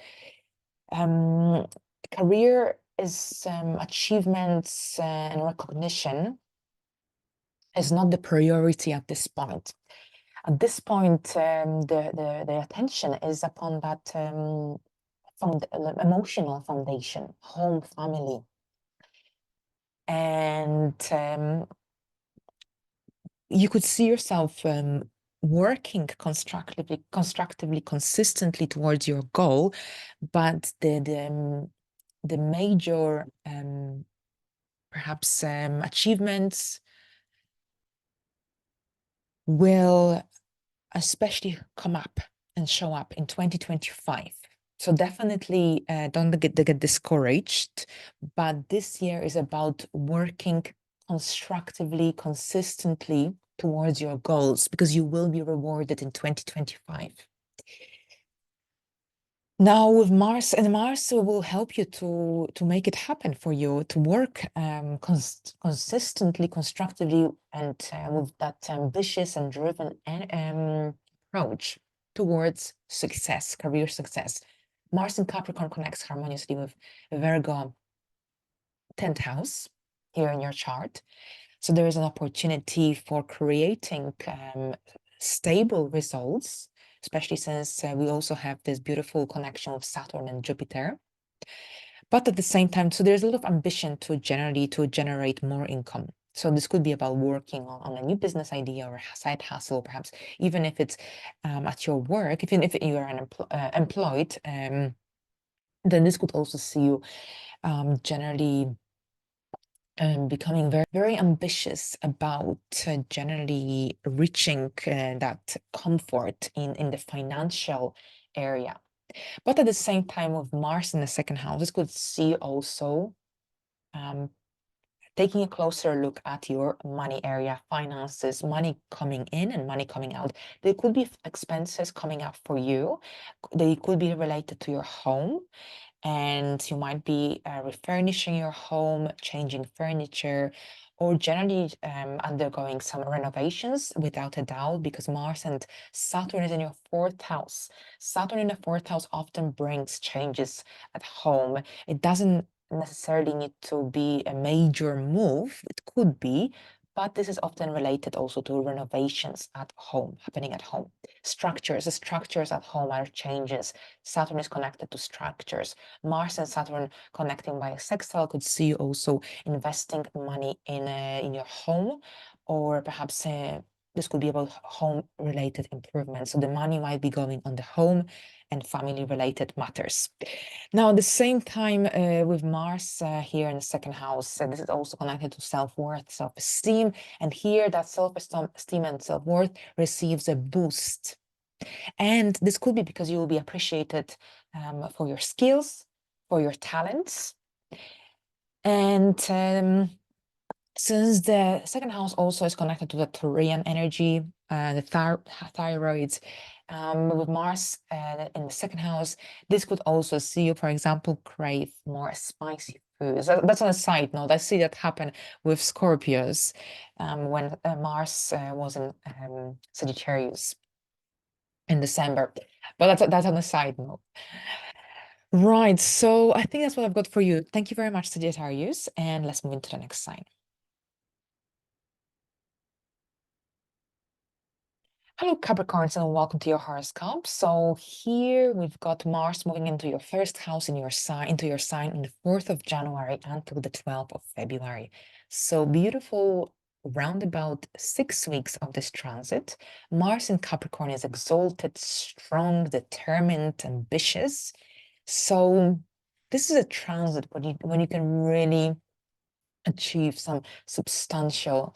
career is achievements and recognition is not the priority at this point. At this point, the attention is upon that from the emotional foundation, home, family, and you could see yourself working constructively, consistently towards your goal, but the major perhaps achievements will especially come up and show up in 2025. So definitely don't get discouraged, but this year is about working constructively, consistently towards your goals, because you will be rewarded in 2025. Now with Mars, and Mars will help you to make it happen for you, to work consistently, constructively, and with that ambitious and driven approach towards success, career success. Mars in Capricorn connects harmoniously with Virgo 10th house here in your chart. So there is an opportunity for creating stable results, especially since we also have this beautiful connection with Saturn and Jupiter. But at the same time, so there's a lot of ambition to generate more income. So this could be about working on a new business idea or a side hustle, perhaps even if it's at your work, even if you are employed, then this could also see you generally becoming very, very ambitious about generally reaching that comfort in the financial area. But at the same time, with Mars in the second house, this could see also taking a closer look at your money area, finances, money coming in and money coming out. There could be expenses coming up for you. They could be related to your home, and you might be refurnishing your home, changing furniture, or generally undergoing some renovations without a doubt, because Mars and Saturn is in your fourth house. Saturn in the fourth house often brings changes at home. It doesn't necessarily need to be a major move. It could be, but this is often related also to renovations at home, happening at home. The structures at home are changes. Saturn is connected to structures. Mars and Saturn connecting by a sextile could see you also investing money in your home, or perhaps this could be about home-related improvements. So the money might be going on the home and family-related matters. Now, at the same time, with Mars here in the second house, this is also connected to self-worth, self-esteem, and here that self-esteem and self-worth receives a boost. And this could be because you will be appreciated for your skills, for your talents. And since the second house also is connected to the Taurian energy, the thyroid, with Mars in the second house, this could also see you, for example, crave more spicy foods. That's on a side note. I see that happen with Scorpios when Mars was in Sagittarius in December. But that's on a side note. Right, so I think that's what I've got for you. Thank you very much, Sagittarius, and let's move into the next sign. Hello, Capricorns, and welcome to your horoscope. So here we've got Mars moving into your first house in your sign, on the 4th of January until the 12th of February. So beautiful, roundabout 6 weeks of this transit. Mars in Capricorn is exalted, strong, determined, ambitious. So this is a transit when you can really achieve some substantial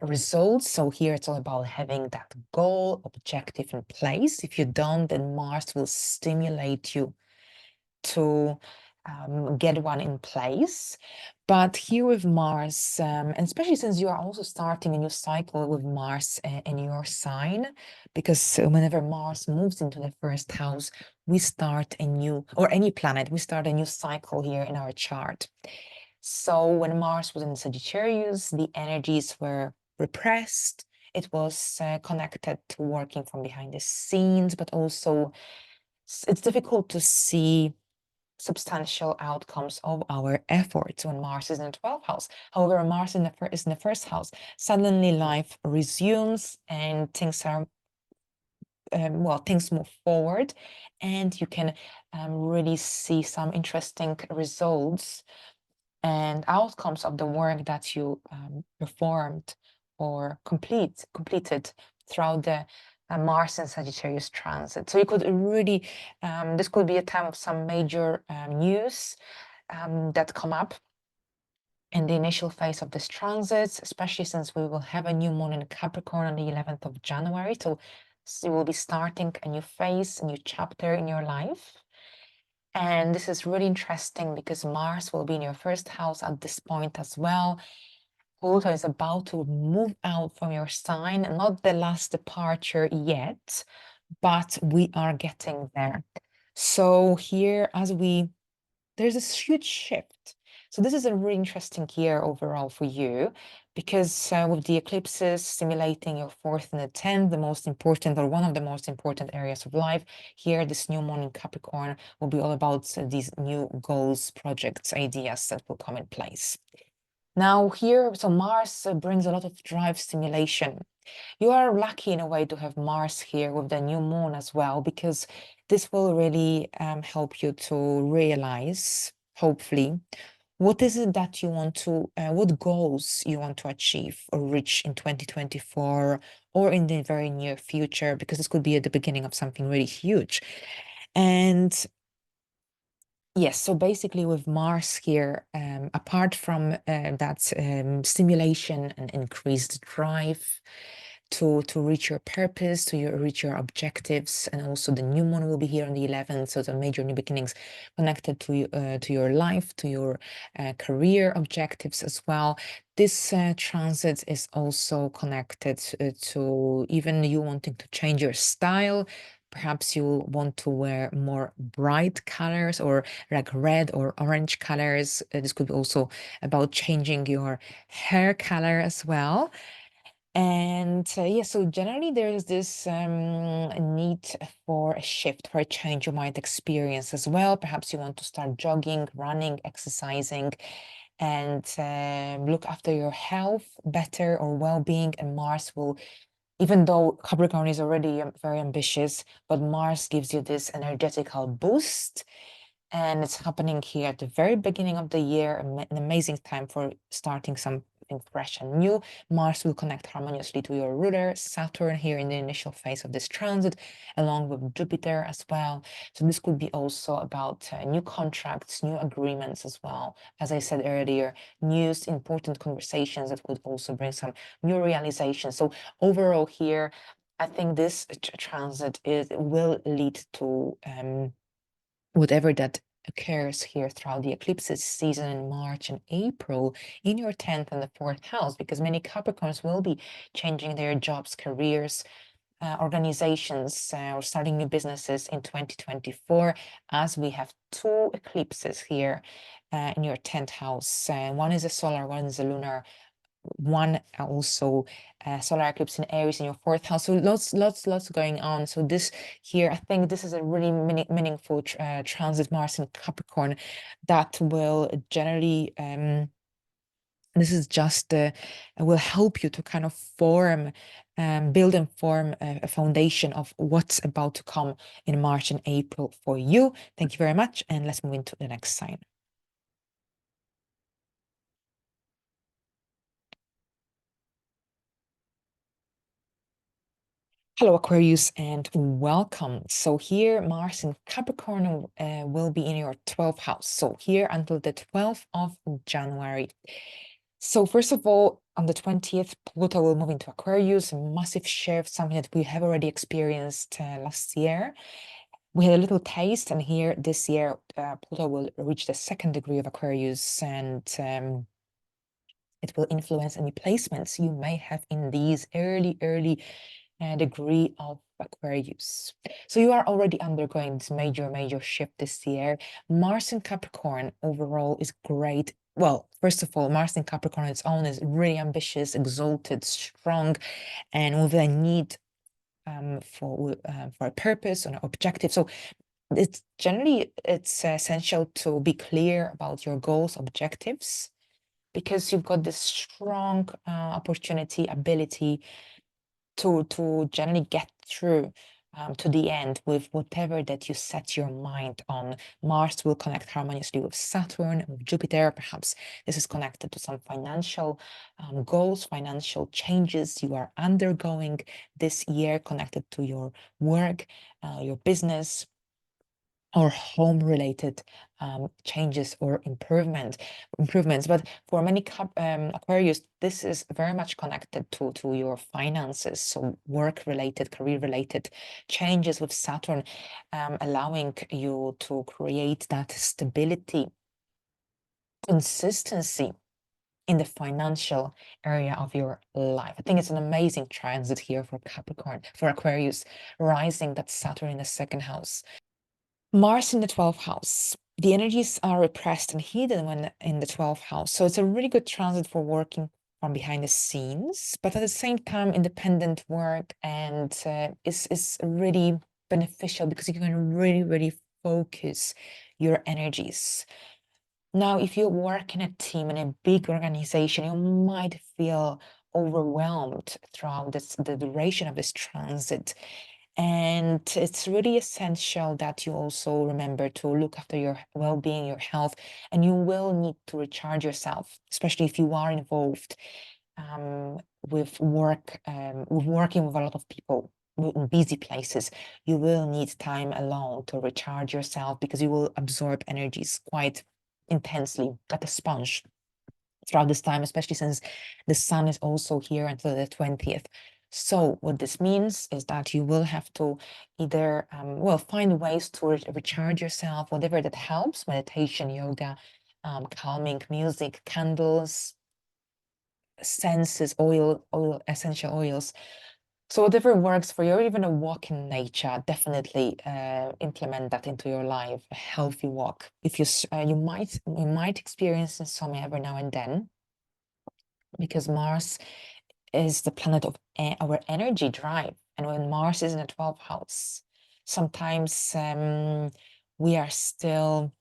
results. So here it's all about having that goal, objective in place. If you don't, then Mars will stimulate you to get one in place. But here with Mars, and especially since you are also starting a new cycle with Mars in your sign, because whenever Mars moves into the first house, we start a new, or any planet, we start a new cycle here in our chart. So when Mars was in Sagittarius, the energies were repressed. It was connected to working from behind the scenes, but also it's difficult to see substantial outcomes of our efforts when Mars is in the 12th house. However, Mars is in the first house. Suddenly life resumes and things are, things move forward, and you can really see some interesting results and outcomes of the work that you performed or completed throughout the Mars and Sagittarius transit. So you could really, this could be a time of some major news that come up in the initial phase of this transit, especially since we will have a new moon in Capricorn on the 11th of January. So you will be starting a new phase, a new chapter in your life. And this is really interesting because Mars will be in your first house at this point as well. Pluto is about to move out from your sign, not the last departure yet, but we are getting there. So here, there's this huge shift. So this is a really interesting year overall for you because with the eclipses stimulating your fourth and the 10th, the most important or one of the most important areas of life, here this new moon in Capricorn will be all about these new goals, projects, ideas that will come in place. Now here, so Mars brings a lot of drive stimulation. You are lucky in a way to have Mars here with the new moon as well, because this will really help you to realize, hopefully, what is it that you want to, what goals you want to achieve or reach in 2024 or in the very near future, because this could be at the beginning of something really huge. And yes, so basically with Mars here, apart from that stimulation and increased drive to reach your purpose, reach your objectives, and also the new moon will be here on the 11th, so the major new beginnings connected to your life, to your career objectives as well. This transit is also connected to even you wanting to change your style. Perhaps you want to wear more bright colors or like red or orange colors. This could be also about changing your hair color as well. And yeah, so generally there's this need for a shift, for a change you might experience as well. Perhaps you want to start jogging, running, exercising, and look after your health better or well-being. And Mars will, even though Capricorn is already very ambitious, but Mars gives you this energetical boost. And it's happening here at the very beginning of the year, an amazing time for starting something fresh and new. Mars will connect harmoniously to your ruler, Saturn here in the initial phase of this transit, along with Jupiter as well. So this could be also about new contracts, new agreements as well. As I said earlier, news, important conversations that would also bring some new realizations. So overall here, I think this transit will lead to whatever that occurs here throughout the eclipses season in March and April in your 10th and the 4th house, because many Capricorns will be changing their jobs, careers, organizations, or starting new businesses in 2024, as we have two eclipses here in your 10th house. One is a solar, one is a lunar, one also solar eclipse in Aries in your 4th house. So lots going on. So this here, I think this is a really meaningful transit Mars in Capricorn that will generally this is just will help you to kind of form build and form a foundation of what's about to come in March and April for you. Thank you very much, and let's move into the next sign. Hello, Aquarius, and welcome. So here, Mars in Capricorn will be in your 12th house. So here until the 12th of January. So first of all, on the 20th, Pluto will move into Aquarius, a massive shift, something that we have already experienced last year. We had a little taste, and here this year, Pluto will reach the 2nd degree of Aquarius, and it will influence any placements you may have in these early degree of Aquarius. So you are already undergoing this major shift this year. Mars in Capricorn overall is great. Well, first of all, Mars in Capricorn on its own is really ambitious, exalted, strong, and with a need for a purpose and an objective. So it's generally essential to be clear about your goals, objectives, because you've got this strong opportunity, ability to generally get through to the end with whatever that you set your mind on. Mars will connect harmoniously with Saturn, with Jupiter. Perhaps this is connected to some financial goals, financial changes you are undergoing this year, connected to your work, your business, or home related changes or improvements. But for many Aquarius, this is very much connected to your finances, so work related, career related changes with Saturn, allowing you to create that stability, consistency in the financial area of your life. I think it's an amazing transit here for Capricorn, for Aquarius, rising that Saturn in the 2nd house. Mars in the 12th house. The energies are repressed and hidden when in the 12th house. So it's a really good transit for working from behind the scenes, but at the same time, independent work and is really beneficial because you can really focus your energies. Now, if you work in a team in a big organization, you might feel overwhelmed throughout the duration of this transit. And it's really essential that you also remember to look after your well-being, your health, and you will need to recharge yourself, especially if you are involved with work, with working with a lot of people in busy places. You will need time alone to recharge yourself because you will absorb energies quite intensely, like a sponge throughout this time, especially since the sun is also here until the 20th. So what this means is that you will have to either, well, find ways to recharge yourself, whatever that helps, meditation, yoga, calming music, candles, senses, essential oils. So whatever works for you, or even a walk in nature, definitely implement that into your life. A healthy walk. If you might experience insomnia every now and then, because Mars is the planet of our energy drive, and when Mars is in the 12th house, sometimes we are still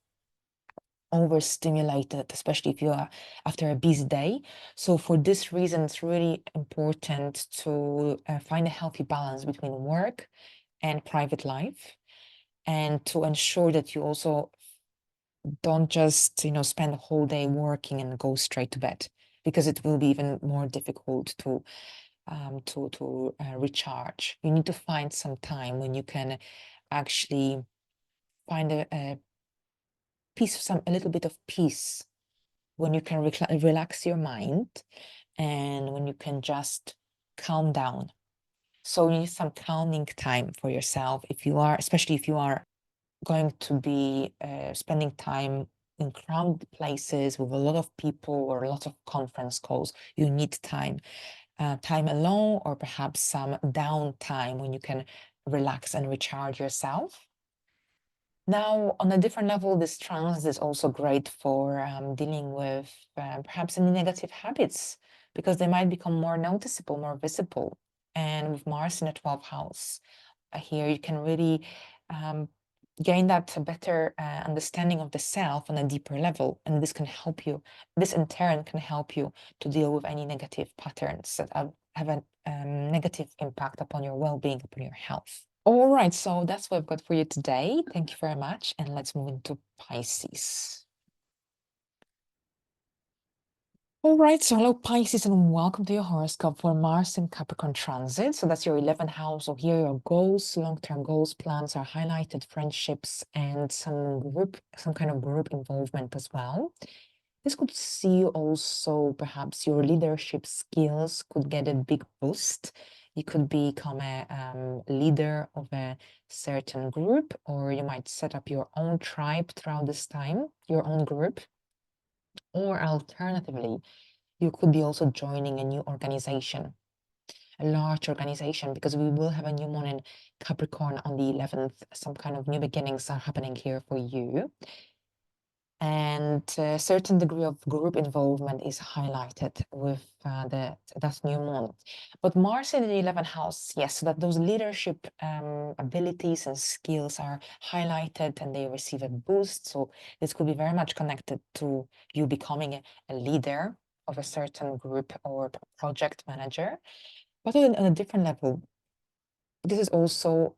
overstimulated, especially if you are after a busy day. So for this reason, it's really important to find a healthy balance between work and private life, and to ensure that you also don't just, spend the whole day working and go straight to bed, because it will be even more difficult to recharge. You need to find some time when you can actually find a little bit of peace, when you can relax your mind and when you can just calm down. So you need some calming time for yourself, especially if you are going to be spending time in crowded places with a lot of people or a lot of conference calls. You need time alone, or perhaps some downtime when you can relax and recharge yourself. Now, on a different level, this transit is also great for dealing with perhaps any negative habits, because they might become more noticeable, more visible. And with Mars in the 12th house, here you can really um, gain that better understanding of the self on a deeper level. And this in turn can help you to deal with any negative patterns that have a negative impact upon your well-being, upon your health. All right, so that's what I've got for you today. Thank you very much. And let's move into Pisces. All right, so hello Pisces, and welcome to your horoscope for Mars in Capricorn transit. So that's your 11th house. So here your goals, long-term goals, plans are highlighted, friendships, and some kind of group involvement as well. This could see also perhaps your leadership skills could get a big boost. You could become a leader of a certain group, or you might set up your own tribe throughout this time, your own group. Or alternatively, you could be also joining a new organization, a large organization, because we will have a new moon in Capricorn on the 11th. Some kind of new beginnings are happening here for you. And a certain degree of group involvement is highlighted with that new moon. But Mars in the 11th house, yes, so that those leadership abilities and skills are highlighted and they receive a boost. So this could be very much connected to you becoming a leader of a certain group or project manager. But on a different level, this is also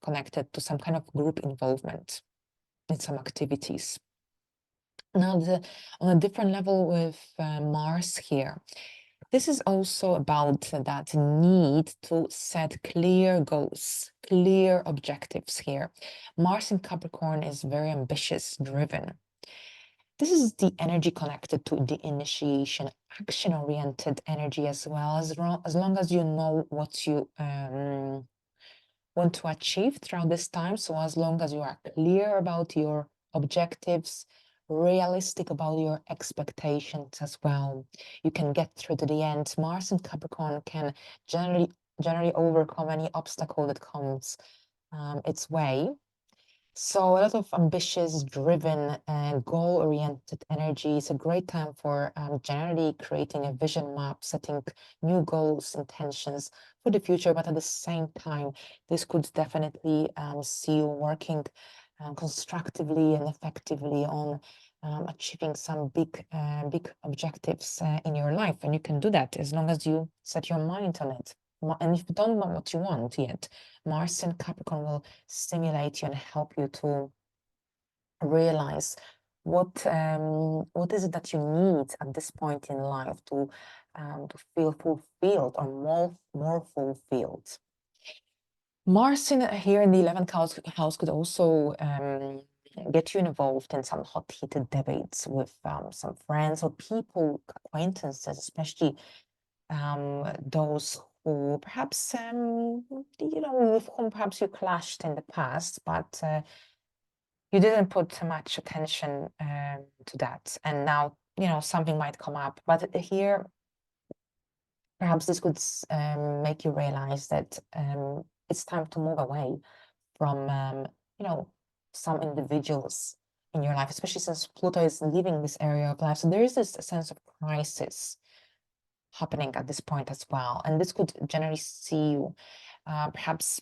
connected to some kind of group involvement in some activities. Now, on a different level with Mars here, this is also about that need to set clear goals, clear objectives here. Mars in Capricorn is very ambitious, driven. This is the energy connected to the initiation, action-oriented energy as well, as long as you know what you want to achieve throughout this time. So as long as you are clear about your objectives, realistic about your expectations as well, you can get through to the end. Mars and Capricorn can generally overcome any obstacle that comes its way. So a lot of ambitious, driven, and goal-oriented energy. It's a great time for generally creating a vision map, setting new goals, intentions for the future. But at the same time, this could definitely see you working constructively and effectively on achieving some big objectives in your life. And you can do that as long as you set your mind on it. And if you don't know what you want yet, Mars in Capricorn will stimulate you and help you to realize what is it that you need at this point in life to feel fulfilled or more fulfilled. Mars here in the 11th house could also get you involved in some hot-heated debates with some friends or people, acquaintances, especially those who perhaps with whom perhaps you clashed in the past, but you didn't put too much attention to that, and now something might come up. But here, perhaps this could make you realize that it's time to move away from some individuals in your life, especially since Pluto is leaving this area of life. So there is this sense of crisis happening at this point as well, and this could generally see you perhaps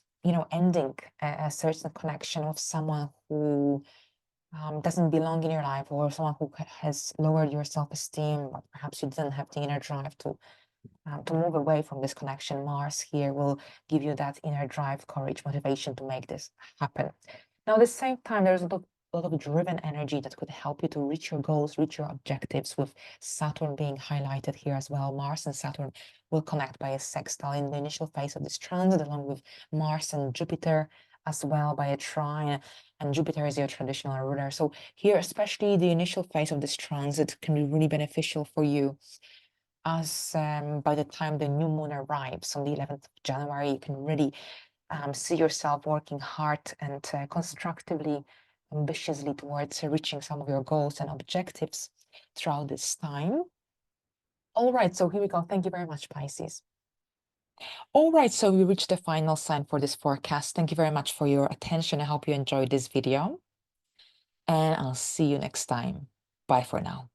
ending a certain connection with someone who doesn't belong in your life, or someone who has lowered your self-esteem, or perhaps you didn't have the inner drive to move away from this connection. Mars here will give you that inner drive, courage, motivation to make this happen. Now, at the same time, there's a lot of driven energy that could help you to reach your goals, reach your objectives, with Saturn being highlighted here as well. Mars and Saturn will connect by a sextile in the initial phase of this transit, along with Mars and Jupiter as well by a trine, and Jupiter is your traditional ruler. So here, especially the initial phase of this transit can be really beneficial for you, as by the time the new moon arrives on the 11th of January, you can really see yourself working hard and constructively, ambitiously towards reaching some of your goals and objectives throughout this time. All right, so here we go. Thank you very much, Pisces. All right, so we reached the final sign for this forecast. Thank you very much for your attention. I hope you enjoyed this video, and I'll see you next time. Bye for now.